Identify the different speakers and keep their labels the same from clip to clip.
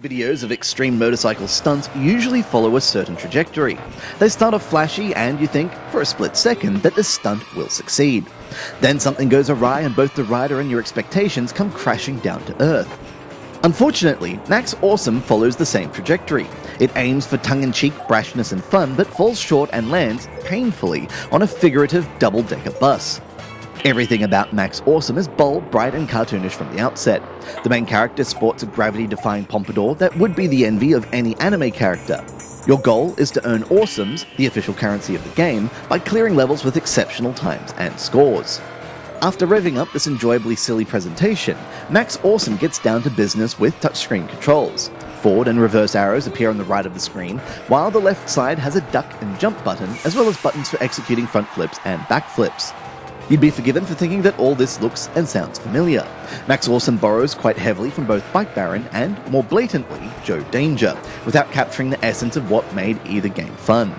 Speaker 1: Videos of extreme motorcycle stunts usually follow a certain trajectory. They start off flashy and you think, for a split second, that the stunt will succeed. Then something goes awry and both the rider and your expectations come crashing down to earth. Unfortunately, Max Awesome follows the same trajectory. It aims for tongue-in-cheek brashness and fun, but falls short and lands, painfully, on a figurative double-decker bus. Everything about Max Awesome is bold, bright, and cartoonish from the outset. The main character sports a gravity-defying pompadour that would be the envy of any anime character. Your goal is to earn Awesomes, the official currency of the game, by clearing levels with exceptional times and scores. After revving up this enjoyably silly presentation, Max Awesome gets down to business with touchscreen controls. Forward and reverse arrows appear on the right of the screen, while the left side has a duck and jump button, as well as buttons for executing front flips and back flips. You'd be forgiven for thinking that all this looks and sounds familiar. Max Awesome borrows quite heavily from both Bike Baron and, more blatantly, Joe Danger, without capturing the essence of what made either game fun.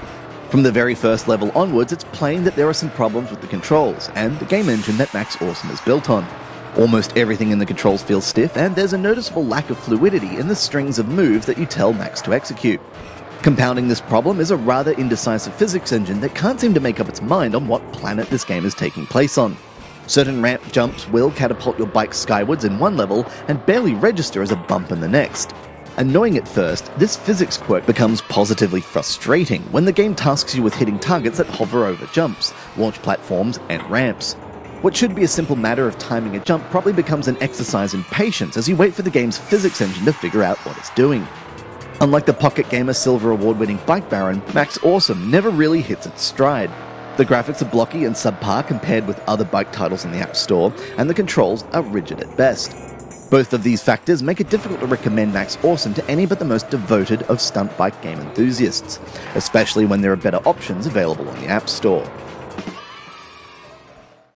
Speaker 1: From the very first level onwards, it's plain that there are some problems with the controls, and the game engine that Max Awesome is built on. Almost everything in the controls feels stiff, and there's a noticeable lack of fluidity in the strings of moves that you tell Max to execute. Compounding this problem is a rather indecisive physics engine that can't seem to make up its mind on what planet this game is taking place on. Certain ramp jumps will catapult your bike skywards in one level and barely register as a bump in the next. Annoying at first, this physics quirk becomes positively frustrating when the game tasks you with hitting targets that hover over jumps, launch platforms, and ramps. What should be a simple matter of timing a jump probably becomes an exercise in patience as you wait for the game's physics engine to figure out what it's doing. Unlike the Pocket Gamer Silver Award-winning Bike Baron, Max Awesome never really hits its stride. The graphics are blocky and subpar compared with other bike titles in the App Store, and the controls are rigid at best. Both of these factors make it difficult to recommend Max Awesome to any but the most devoted of stunt bike game enthusiasts, especially when there are better options available on the App Store.